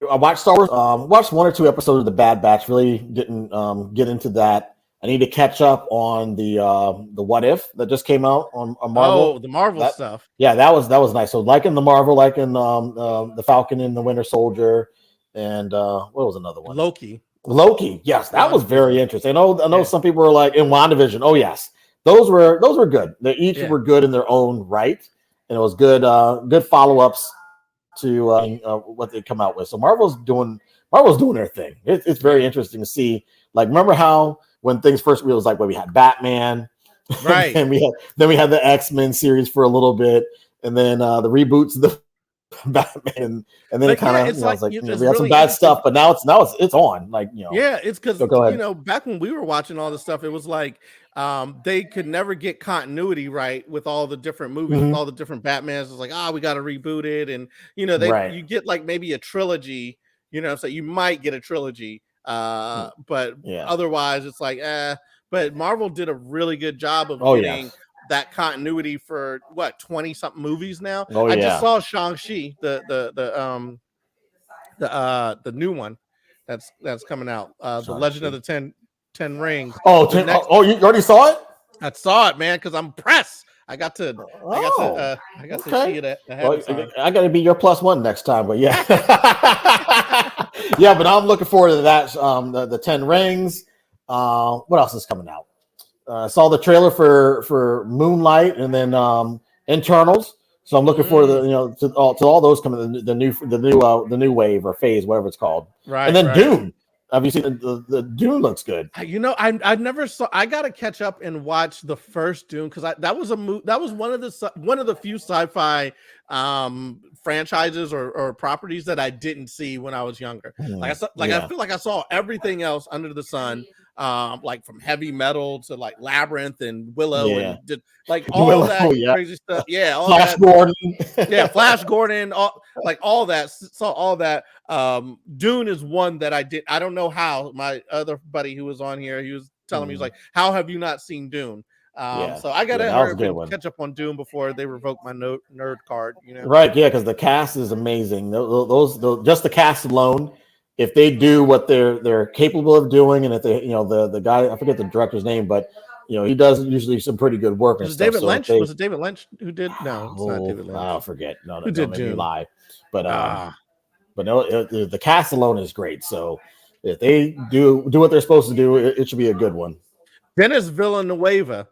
I watched Star Wars. Watched 1 or 2 episodes of the Bad Batch. Really didn't get into that. I need to catch up on the What If that just came out on Marvel. Oh, the Marvel stuff. Yeah, that was nice. So liking the Marvel, liking the Falcon and the Winter Soldier, and what was another one? Loki. Yes, that was very interesting. I know some people were like in WandaVision. Oh yes, those were good. They each were good in their own right, and it was good follow-ups to what they come out with. So Marvel's doing their thing. It's very interesting to see. Like, remember how when things first, it was like when we had Batman, right? And we had the X-Men series for a little bit, and then the reboots of the Batman, and then it kind of we had some bad stuff, but now it's on. Like it's because back when we were watching all this stuff, it was like they could never get continuity right with all the different movies, with all the different Batmans. It's like, we got to reboot it, and you get like maybe a trilogy, so you might get a trilogy, but otherwise it's like But Marvel did a really good job of getting that continuity for 20 something movies now. I just saw Shang-Chi, the new one that's coming out, the Legend of the Ten Rings. You already saw it? I saw it, man, because I'm pressed. I got to see it ahead of time. I got to be your +1 next time, but yeah. But I'm looking forward to that. The 10 Rings. What else is coming out? I saw the trailer for Moonlight, and then Internals. So I'm looking forward to all those coming. The new wave or phase, whatever it's called. Right. And then Dune. Have you seen the Dune? Looks good. I never saw. I got to catch up and watch the first Dune, because that was one of the few sci-fi franchises or properties that I didn't see when I was younger. I feel like I saw everything else under the sun. Like from Heavy Metal to like Labyrinth and Willow and did like all that crazy stuff. Yeah, all Flash that. Gordon. Flash Gordon. All that. Saw all that. Dune is one that I did. I don't know how. My other buddy who was on here, he was telling me, he's like, "How have you not seen Dune?" So I gotta hurry and catch up on Dune before they revoke my nerd card. Right? Yeah, because the cast is amazing. Those just the cast alone. If they do what they're capable of doing, and if they, the guy, I forget the director's name, but he does usually some pretty good work. Was it David Lynch? Was it David Lynch who did? No, it's not David Lynch. I forget. No, who did Dune? Lie. But no, the cast alone is great. So if they do what they're supposed to do, it should be a good one. Dennis Villanueva.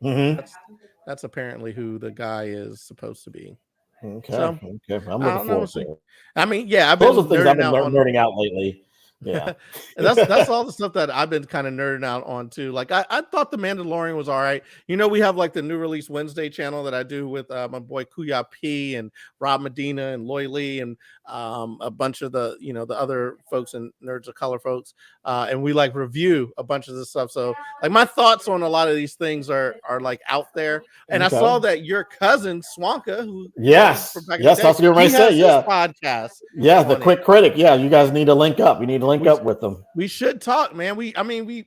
That's apparently who the guy is supposed to be. Okay. I'm looking forward to it. I mean, I've those been are things I've been nerding out lately. Yeah. And that's all the stuff that I've been kind of nerding out on too. Like I thought The Mandalorian was all right. We have like the new release Wednesday channel that I do with my boy Kuya P and Rob Medina and Loy Lee and a bunch of the the other folks and Nerds of Color folks. And we like review a bunch of this stuff. So like my thoughts on a lot of these things are like out there. And I saw that your cousin Swanka, who yes, from back in yes, the day, that's what he I say. has his Yeah, podcast. yeah, the Quick Critic. Yeah, you guys need to link up. You need to link up with them. We should talk, man. We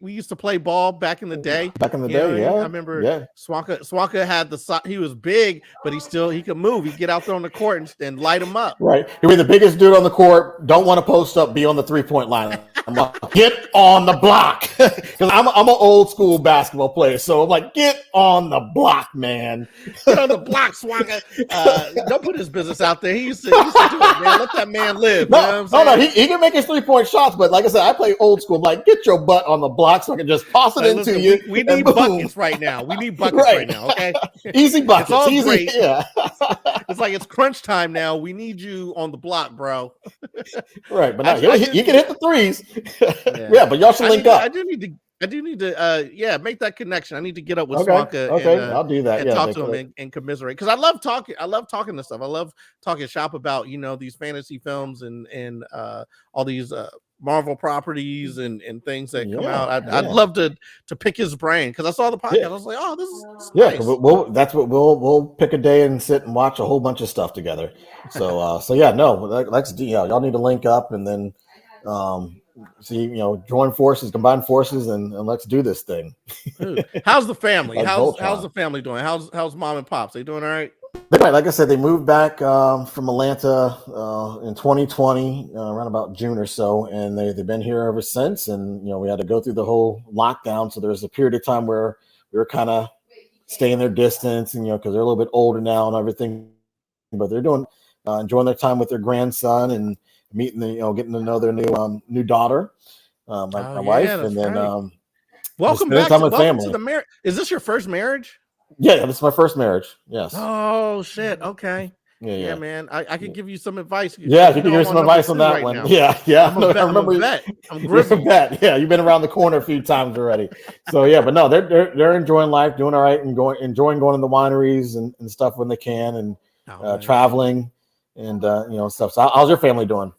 used to play ball back in the day. Back in the day, yeah. I remember Swanka had he was big, but he could move. He'd get out there on the court and light him up. Right. He'd be the biggest dude on the court, don't want to post up, be on the 3-point line. I'm like, get on the block. Because I'm an old school basketball player. So I'm like, get on the block, man. Get on the block, Swanka. Don't put his business out there. He used to do it, man. Let that man live. No, he can make his 3-point shots, but like I said, I play old school. I'm like, get your butt on the block so I can just toss it into you. We need buckets right now. We need buckets right now, okay? Easy buckets. It's all easy. Great. Yeah. It's like it's crunch time now. We need you on the block, bro. Right, but you can hit the threes. Yeah, but y'all should link up. I do need to make that connection. I need to get up with Swanka. Okay, I'll do that. And talk to him and commiserate, because I love talking this stuff. I love talking shop about these fantasy films and all these Marvel properties and things that come out. I'd love to pick his brain, because I saw the podcast. I was like, oh, this is nice. That's what we'll pick a day and sit and watch a whole bunch of stuff together. So let's do. Y'all need to link up and then join forces, combine forces, and let's do this thing. How's the family? How's the family doing? How's mom and pops? They doing all right? Like I said, they moved back from Atlanta in 2020, around about June or so, and they've been here ever since. And we had to go through the whole lockdown, so there was a period of time where we were kind of staying their distance, and because they're a little bit older now and everything, but they're doing enjoying their time with their grandson and meeting getting to know their new daughter, my wife, and then welcome back to the marriage. Is this your first marriage? Yeah, this is my first marriage. Yes. Oh shit. Okay. Yeah, man. I could give you some advice. Yeah, you can give me some advice on that one. Now. Yeah. I remember. I'm grizzled. Yeah, you've been around the corner a few times already. So yeah, but no, they're enjoying life, doing all right, and enjoying going to the wineries and stuff when they can, and traveling and stuff. So how's your family doing?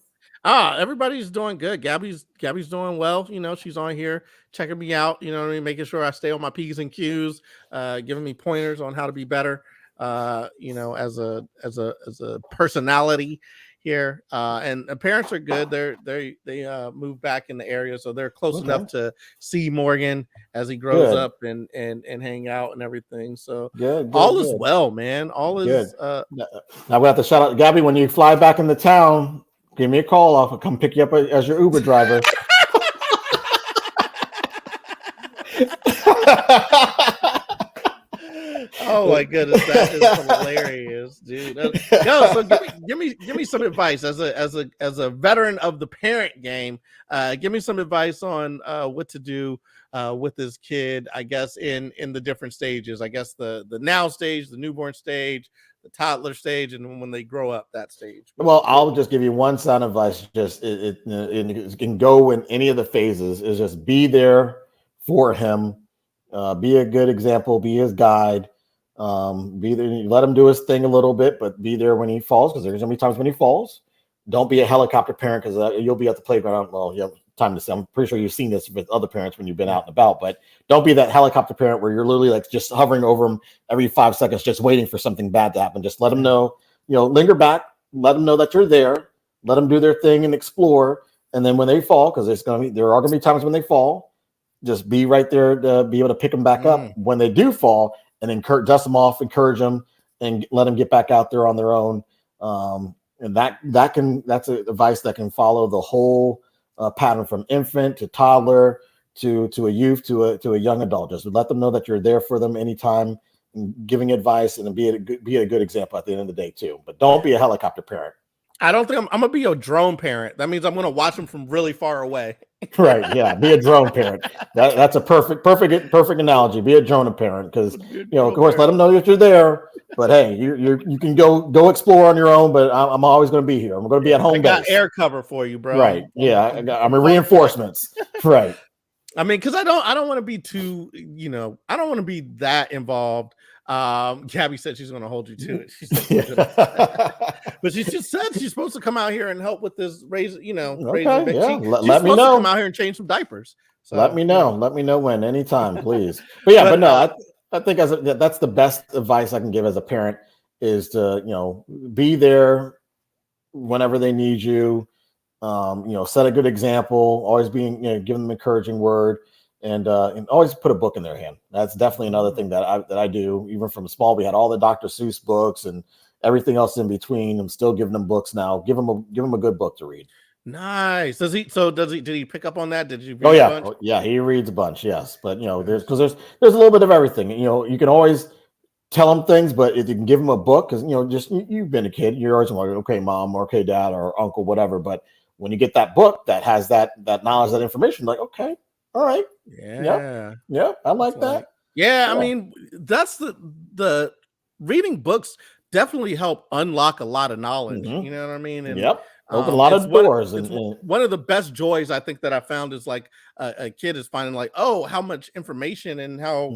Everybody's doing good. Gabby's doing well. She's on here checking me out, making sure I stay on my P's and Q's, giving me pointers on how to be better, as a personality here. And the parents are good. They moved back in the area, so they're close enough to see Morgan as he grows up and hang out and everything. So all is well, man. All is now we have to shout out Gabby when you fly back into town. Give me a call. I'll come pick you up as your Uber driver. Oh my goodness, that is hilarious, dude. So give me some advice as a veteran of the parent game. Give me some advice on what to do with this kid. I guess in the different stages. I guess the now stage, the newborn stage, the toddler stage, and when they grow up, that stage. Well, I'll just give you one sound advice. Just it can go in any of the phases. Is just be there for him. Be a good example. Be his guide. Be there. Let him do his thing a little bit, but be there when he falls, because there's gonna be times when he falls. Don't be a helicopter parent, because you'll be at the playground. Well, you have time to see. I'm pretty sure you've seen this with other parents when you've been out and about, but don't be that helicopter parent where you're literally like just hovering over them every 5 seconds, just waiting for something bad to happen. Just let them know, linger back, let them know that you're there, let them do their thing and explore. And then when they fall, because there are going to be times when they fall, just be right there to be able to pick them back up when they do fall, and then dust them off, encourage them, and let them get back out there on their own. And that's advice that can follow the whole pattern from infant to toddler to a youth to a young adult. Just let them know that you're there for them anytime, giving advice, and be a good example at the end of the day too. But don't be a helicopter parent. I don't think I'm gonna be a drone parent. That means I'm gonna watch them from really far away. Right. Yeah. Be a drone parent. That's a perfect analogy. Be a drone parent because of course, let them know that you're there. But hey, you can go explore on your own. But I'm always going to be here. I'm going to be at home. I got base. air cover for you, bro. Right. I'm in reinforcements. Right. I mean, because I don't want to be too, I don't want to be that involved. Gabby said she's going to hold you to it. She said but she just said she's supposed to come out here and help with this raising babies. Yeah. Let me know. To come out here and change some diapers. So, let me know. Let me know when, anytime, please. But yeah, but no, I think that's the best advice I can give as a parent is to be there whenever they need you. Set a good example. Always being give them an encouraging word. And always put a book in their hand. That's definitely another thing that I do. Even from small, we had all the Dr. Seuss books and everything else in between. I'm still giving them books now. Give them a good book to read. Nice. Did he pick up on that? Did you? A bunch? Yeah, he reads a bunch. Yes, but there's a little bit of everything. You can always tell them things, but if you can give them a book, because you've been a kid, you're always like, okay, mom, or okay, dad, or uncle, whatever. But when you get that book that has that knowledge, that information, like, okay. All right. Yeah. Yep. I like that. Yeah. I mean, that's the reading books definitely help unlock a lot of knowledge. Mm-hmm. You know what I mean? And open a lot of doors. One of the best joys I think that I found is like a kid is finding like, oh, how much information and how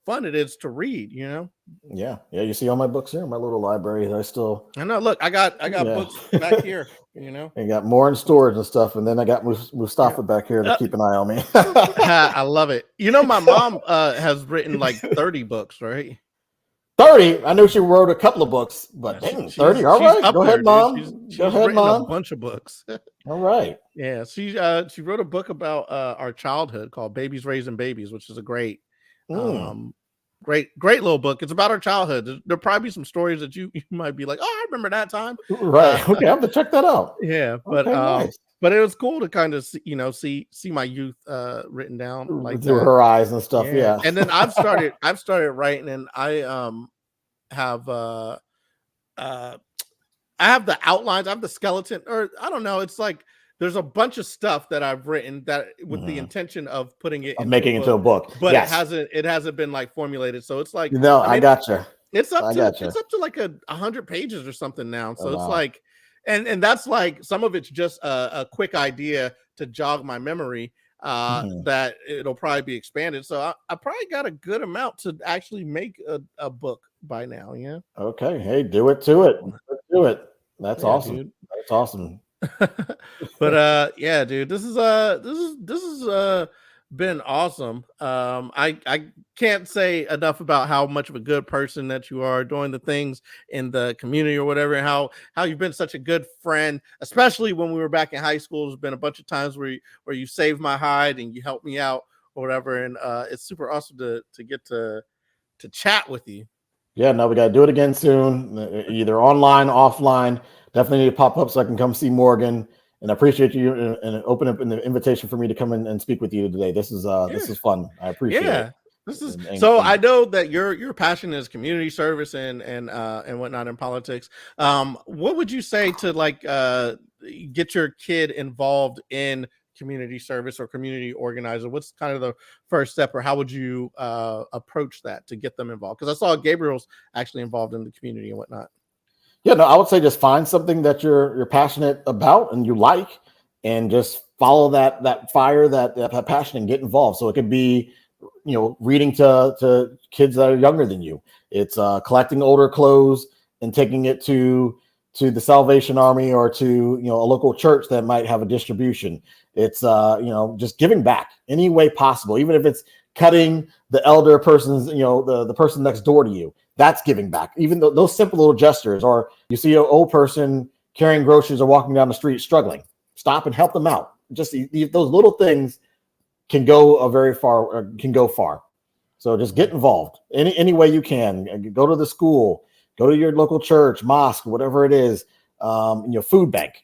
fun it is to read, Yeah. You see all my books here in my little library. I know. Look, I got books back here. I got more in storage and stuff, and then I got Mustafa back here to keep an eye on me. I love it. My mom has written like 30 books, right? 30. I know she wrote a couple of books, but dang, 30. All right, go ahead, mom. Go ahead, mom. A bunch of books. All right. Yeah, she wrote a book about our childhood called "Babies Raising Babies," which is a great great little book. It's about our childhood. There'll probably be some stories that you might be like, oh, I remember that time. Right. Okay, I have to check that out. Yeah, but nice. But it was cool to kind of see my youth written down like through her eyes and stuff. Yeah. And then I've started writing, and I have I have the outlines, I have the skeleton, or I don't know, it's like there's a bunch of stuff that I've written that with the intention of putting it into a book, but it hasn't been like formulated. So it's like, I gotcha. It's up to like 100 pages or something now. So it's like, and that's like, some of it's just a quick idea to jog my memory that it'll probably be expanded. So I probably got a good amount to actually make a book by now. Yeah. Okay. Hey, do it to it. Do it. That's awesome. Dude. That's awesome. But yeah, dude, this is been awesome. I can't say enough about how much of a good person that you are, doing the things in the community or whatever, and how you've been such a good friend, especially when we were back in high school. There's been a bunch of times where you saved my hide and you helped me out or whatever, and it's super awesome to get to chat with you. Yeah, no, we got to do it again soon, either online, offline. Definitely need to pop up so I can come see Morgan. And I appreciate you and open up the invitation for me to come in and speak with you today. This is fun. I appreciate it. This is so. I know that your passion is community service and whatnot in politics. What would you say to like get your kid involved in community service or community organizer? What's kind of the first step, or how would you approach that to get them involved? Because I saw Gabriel's actually involved in the community and whatnot. Yeah, no, I would say just find something that you're passionate about and you like, and just follow that fire, that passion, and get involved. So it could be, reading to kids that are younger than you. It's collecting older clothes and taking it to the Salvation Army or to a local church that might have a distribution. It's just giving back any way possible, even if it's cutting the elder person's, the person next door to you. That's giving back. Even though those simple little gestures, or you see an old person carrying groceries or walking down the street struggling, stop and help them out. Just those little things can go far. So just get involved any way you can. Go to the school, go to your local church, mosque, whatever it is. Food bank.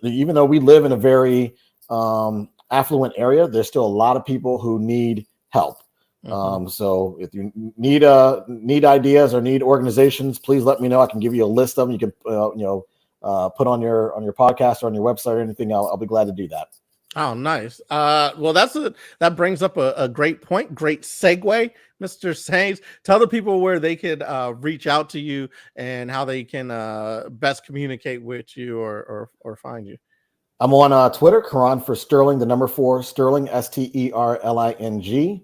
Even though we live in a very affluent area, there's still a lot of people who need help. So if you need ideas or need organizations, please let me know. I can give you a list of them. You can put on your podcast or on your website or anything. I'll be glad to do that. Oh, nice. Well, that brings up a great point. Great segue, Mr. Saines. Tell the people where they could reach out to you and how they can best communicate with you or find you. I'm on Twitter, Koran for Sterling, the number 4, Sterling, Sterling.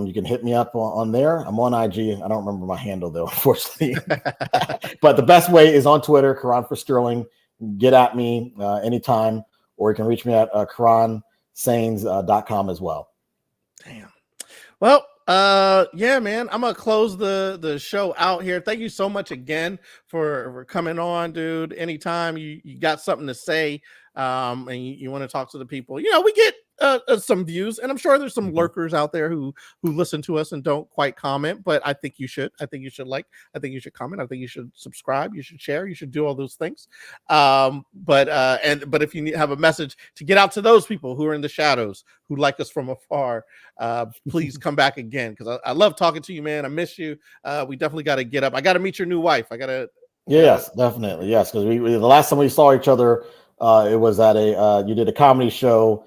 You can hit me up on there. I'm on IG. I don't remember my handle though, unfortunately. But the best way is on Twitter, Koran for Sterling. Get at me anytime, or you can reach me at KoranSaines.com as well. Damn. Well, yeah, man, I'm gonna close the show out here. Thank you so much again for coming on, dude. Anytime you got something to say, and you want to talk to the people, we get some views, and I'm sure there's some lurkers out there who listen to us and don't quite comment, but I think you should. I think you should like. I think you should comment. I think you should subscribe. You should share. You should do all those things. But if you have a message to get out to those people who are in the shadows, who like us from afar, please come back again, because I love talking to you, man. I miss you. We definitely got to get up. I got to meet your new wife. I got to. Yes, definitely. Yes, because we the last time we saw each other, it was at you did a comedy show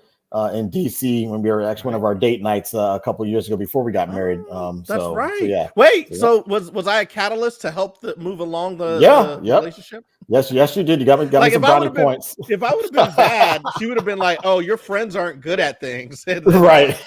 in DC when we were actually one of our date nights a couple of years ago before we got married. That's right. So, yeah. Wait, so was I a catalyst to help move along the relationship? Yes, you did. You got me some brownie points. If I would have been bad, she would have been like, "Oh, your friends aren't good at things." Right.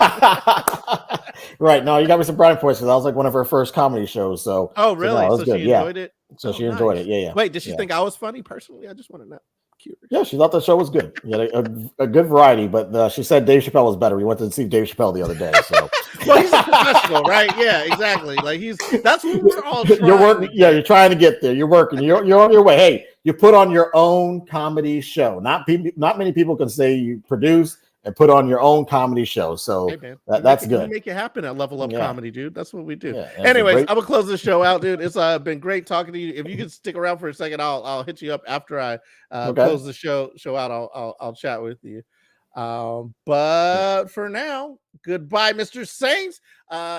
Right. No, you got me some brownie points, because that was like one of her first comedy shows. So, oh, really? So, she enjoyed it. So she enjoyed it. Yeah. Wait, did she think I was funny personally? I just want to know. Curious. Yeah, she thought the show was good. You had a good variety, but she said Dave Chappelle was better. We went to see Dave Chappelle the other day. So, well, he's a professional, right? Yeah, exactly. Like that's what we're all trying. You're working. Yeah, you're trying to get there. You're working. You're on your way. Hey, you put on your own comedy show. Not many people can say you produce and put on your own comedy show. So hey, that's good. We make it happen at Level Up Comedy, dude. That's what we do. Yeah, anyways, I'm gonna close this show out, dude. It's been great talking to you. If you can stick around for a second, I'll hit you up after I close the show out. I'll chat with you. But for now, goodbye, Mr. Saines.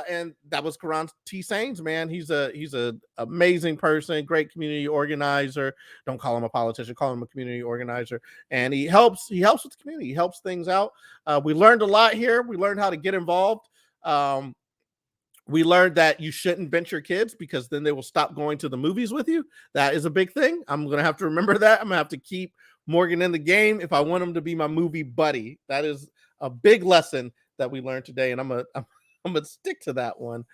And that was Koran T. Saines, man. He's a amazing person, great community organizer. Don't call him a politician, call him a community organizer. And he helps with the community. He helps things out. We learned a lot here. We learned how to get involved. We learned that you shouldn't bench your kids, because then they will stop going to the movies with you. That is a big thing. I'm going to have to remember that. I'm going to have to keep Morgan in the game if I want him to be my movie buddy. That is a big lesson that we learned today, and I'm gonna stick to that one.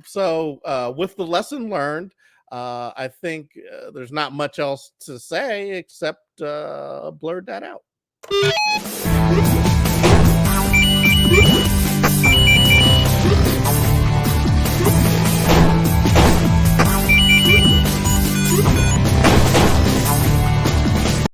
So with the lesson learned, I think there's not much else to say except blerd that out.